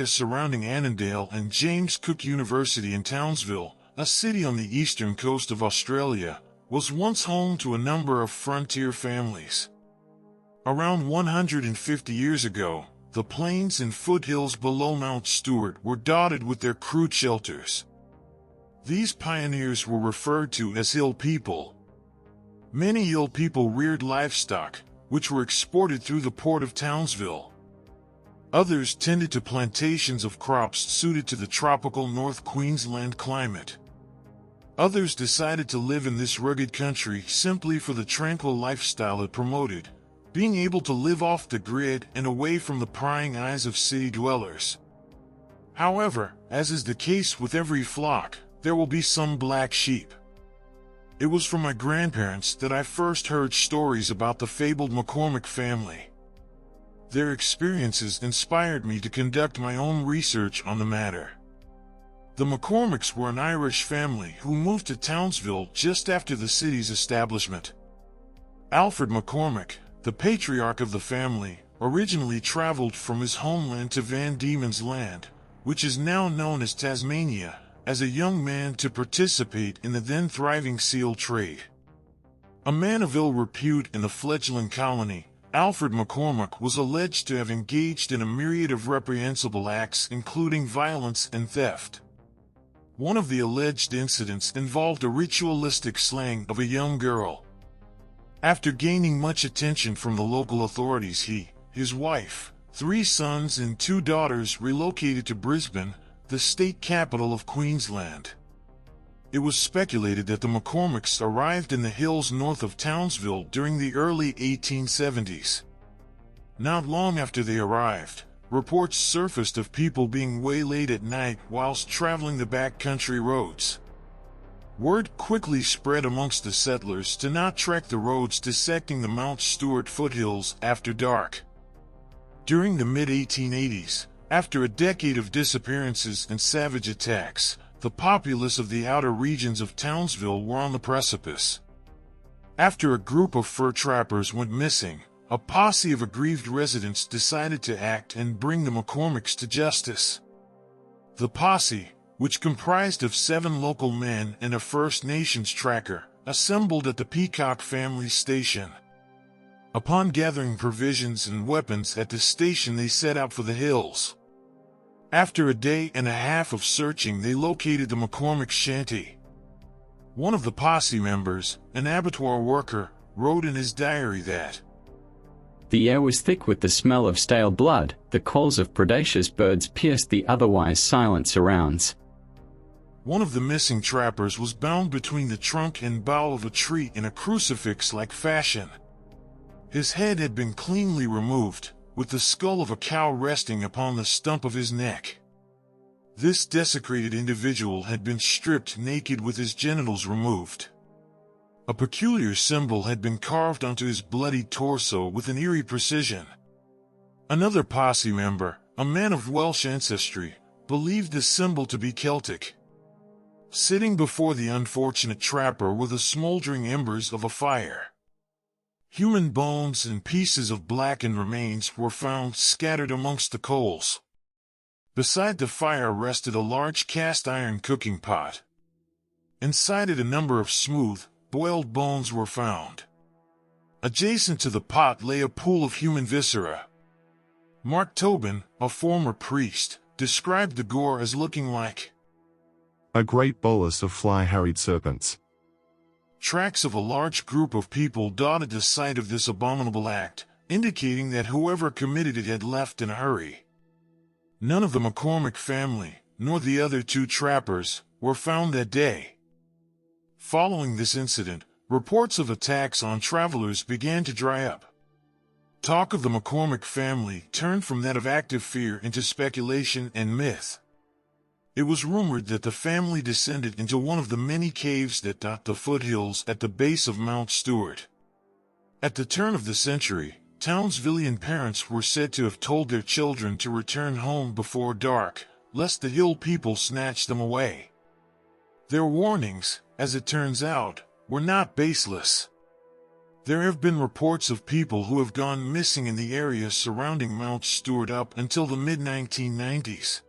area surrounding Annandale and James Cook University in Townsville, a city on the eastern coast of Australia, was once home to a number of frontier families. Around 150 years ago, the plains and foothills below Mount Stuart were dotted with their crude shelters. These pioneers were referred to as hill people. Many hill people reared livestock, which were exported through the port of Townsville. Others tended to plantations of crops suited to the tropical North Queensland climate. Others decided to live in this rugged country simply for the tranquil lifestyle it promoted, being able to live off the grid and away from the prying eyes of city dwellers. However, as is the case with every flock, there will be some black sheep. It was from my grandparents that I first heard stories about the fabled McCormack family. Their experiences inspired me to conduct my own research on the matter. The McCormacks were an Irish family who moved to Townsville just after the city's establishment. Alfred McCormack, the patriarch of the family, originally traveled from his homeland to Van Diemen's Land, which is now known as Tasmania, as a young man to participate in the then thriving seal trade. A man of ill repute in the fledgling colony, Alfred McCormack was alleged to have engaged in a myriad of reprehensible acts including violence and theft. One of the alleged incidents involved a ritualistic slaying of a young girl. After gaining much attention from the local authorities, he, his wife, 3 sons and 2 daughters relocated to Brisbane, the state capital of Queensland. It was speculated that the McCormacks arrived in the hills north of Townsville during the early 1870s. Not long after they arrived, reports surfaced of people being waylaid at night whilst traveling the backcountry roads. Word quickly spread amongst the settlers to not trek the roads dissecting the Mount Stuart foothills after dark. During the mid-1880s, after a decade of disappearances and savage attacks, the populace of the outer regions of Townsville were on the precipice. After a group of fur trappers went missing, a posse of aggrieved residents decided to act and bring the McCormacks to justice. The posse, which comprised of 7 local men and a First Nations tracker, assembled at the Peacock family station. Upon gathering provisions and weapons at the station, they set out for the hills. After a day and a half of searching, they located the McCormack shanty. One of the posse members, an abattoir worker, wrote in his diary that the air was thick with the smell of stale blood, the calls of predaceous birds pierced the otherwise silent surrounds. One of the missing trappers was bound between the trunk and bough of a tree in a crucifix-like fashion. His head had been cleanly removed, with the skull of a cow resting upon the stump of his neck. This desecrated individual had been stripped naked with his genitals removed. A peculiar symbol had been carved onto his bloody torso with an eerie precision. Another posse member, a man of Welsh ancestry, believed the symbol to be Celtic. Sitting before the unfortunate trapper were the smoldering embers of a fire. Human bones and pieces of blackened remains were found scattered amongst the coals. Beside the fire rested a large cast-iron cooking pot. Inside it a number of smooth, boiled bones were found. Adjacent to the pot lay a pool of human viscera. Mark Tobin, a former priest, described the gore as looking like a great bolus of fly-harried serpents. Tracks of a large group of people dotted the site of this abominable act, indicating that whoever committed it had left in a hurry. None of the McCormack family, nor the other 2 trappers, were found that day. Following this incident, reports of attacks on travelers began to dry up. Talk of the McCormack family turned from that of active fear into speculation and myth. It was rumored that the family descended into one of the many caves that dot the foothills at the base of Mount Stuart. At the turn of the century, Townsvillian parents were said to have told their children to return home before dark, lest the hill people snatch them away. Their warnings, as it turns out, were not baseless. There have been reports of people who have gone missing in the area surrounding Mount Stuart up until the mid-1990s.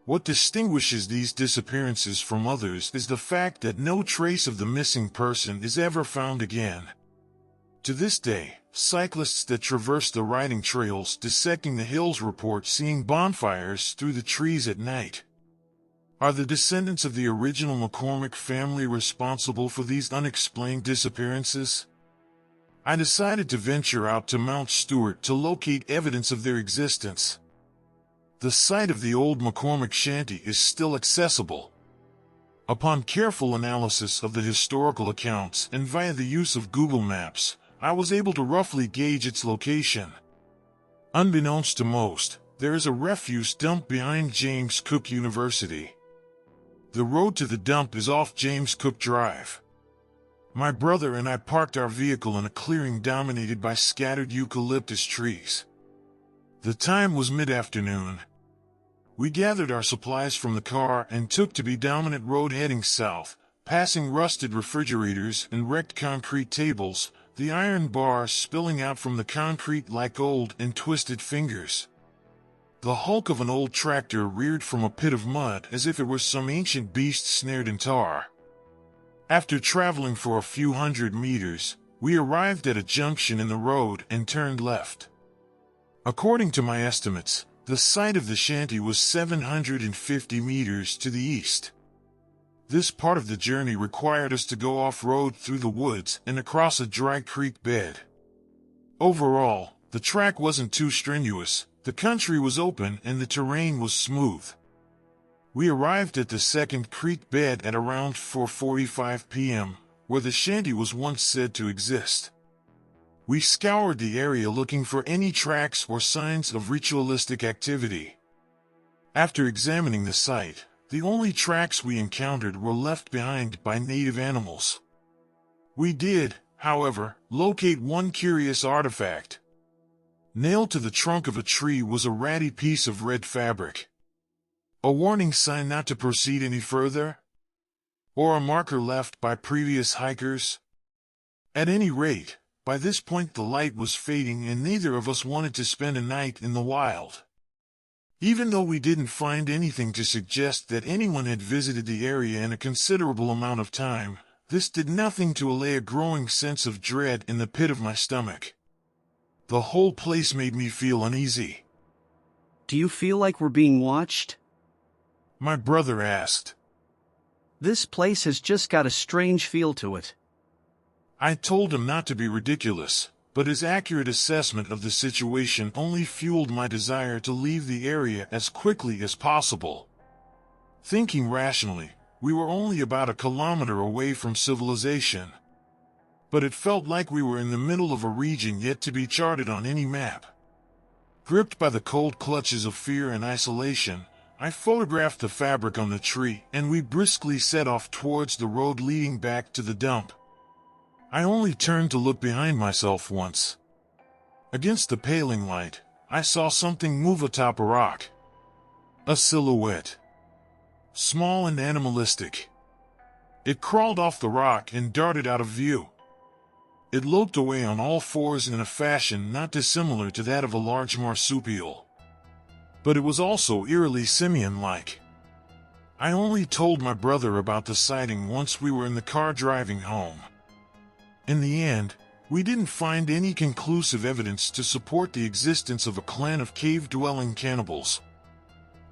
What distinguishes these disappearances from others is the fact that no trace of the missing person is ever found again. To this day, cyclists that traverse the riding trails dissecting the hills report seeing bonfires through the trees at night. Are the descendants of the original McCormack family responsible for these unexplained disappearances? I decided to venture out to Mount Stuart to locate evidence of their existence. The site of the old McCormack shanty is still accessible. Upon careful analysis of the historical accounts and via the use of Google Maps, I was able to roughly gauge its location. Unbeknownst to most, there is a refuse dump behind James Cook University. The road to the dump is off James Cook Drive. My brother and I parked our vehicle in a clearing dominated by scattered eucalyptus trees. The time was mid-afternoon. We gathered our supplies from the car and took to the dominant road heading south, passing rusted refrigerators and wrecked concrete tables, the iron bars spilling out from the concrete like old and twisted fingers. The hulk of an old tractor reared from a pit of mud as if it were some ancient beast snared in tar. After traveling for a few hundred meters, we arrived at a junction in the road and turned left. According to my estimates, the site of the shanty was 750 meters to the east. This part of the journey required us to go off-road through the woods and across a dry creek bed. Overall, the track wasn't too strenuous, the country was open and the terrain was smooth. We arrived at the second creek bed at around 4:45 p.m., where the shanty was once said to exist. We scoured the area looking for any tracks or signs of ritualistic activity. After examining the site, the only tracks we encountered were left behind by native animals. We did, however, locate one curious artifact. Nailed to the trunk of a tree was a ratty piece of red fabric. A warning sign not to proceed any further? Or a marker left by previous hikers? At any rate, by this point the light was fading and neither of us wanted to spend a night in the wild. Even though we didn't find anything to suggest that anyone had visited the area in a considerable amount of time, this did nothing to allay a growing sense of dread in the pit of my stomach. The whole place made me feel uneasy. Do you feel like we're being watched? My brother asked. This place has just got a strange feel to it. I told him not to be ridiculous, but his accurate assessment of the situation only fueled my desire to leave the area as quickly as possible. Thinking rationally, we were only about a kilometer away from civilization. But it felt like we were in the middle of a region yet to be charted on any map. Gripped by the cold clutches of fear and isolation, I photographed the fabric on the tree and we briskly set off towards the road leading back to the dump. I only turned to look behind myself once. Against the paling light, I saw something move atop a rock. A silhouette. Small and animalistic. It crawled off the rock and darted out of view. It loped away on all fours in a fashion not dissimilar to that of a large marsupial. But it was also eerily simian-like. I only told my brother about the sighting once we were in the car driving home. In the end, we didn't find any conclusive evidence to support the existence of a clan of cave-dwelling cannibals.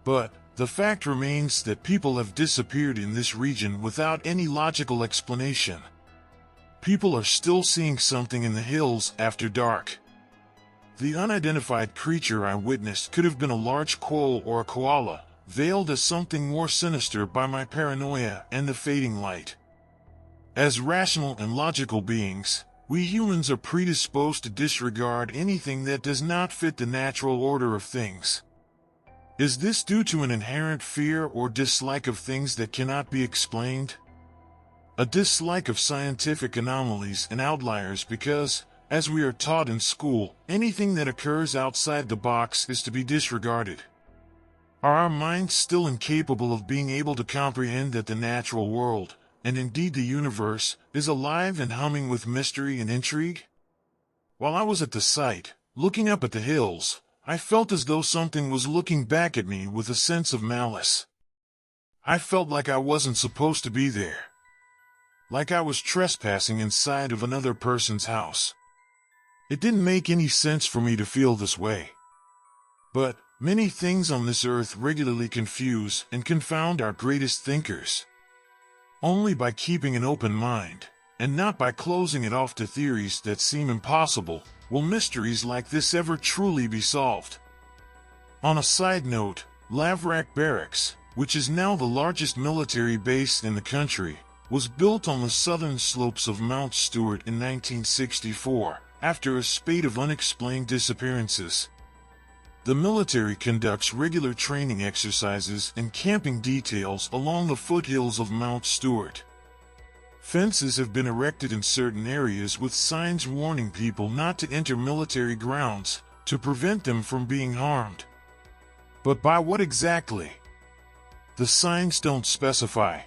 But the fact remains that people have disappeared in this region without any logical explanation. People are still seeing something in the hills after dark. The unidentified creature I witnessed could have been a large quoll or a koala, veiled as something more sinister by my paranoia and the fading light. As rational and logical beings, we humans are predisposed to disregard anything that does not fit the natural order of things. Is this due to an inherent fear or dislike of things that cannot be explained? A dislike of scientific anomalies and outliers because, as we are taught in school, anything that occurs outside the box is to be disregarded. Are our minds still incapable of being able to comprehend that the natural world, and indeed the universe, is alive and humming with mystery and intrigue? While I was at the site, looking up at the hills, I felt as though something was looking back at me with a sense of malice. I felt like I wasn't supposed to be there. Like I was trespassing inside of another person's house. It didn't make any sense for me to feel this way. But many things on this earth regularly confuse and confound our greatest thinkers. Only by keeping an open mind, and not by closing it off to theories that seem impossible, will mysteries like this ever truly be solved. On a side note, Laverack Barracks, which is now the largest military base in the country, was built on the southern slopes of Mount Stuart in 1964, after a spate of unexplained disappearances. The military conducts regular training exercises and camping details along the foothills of Mount Stuart. Fences have been erected in certain areas with signs warning people not to enter military grounds, to prevent them from being harmed. But by what exactly? The signs don't specify.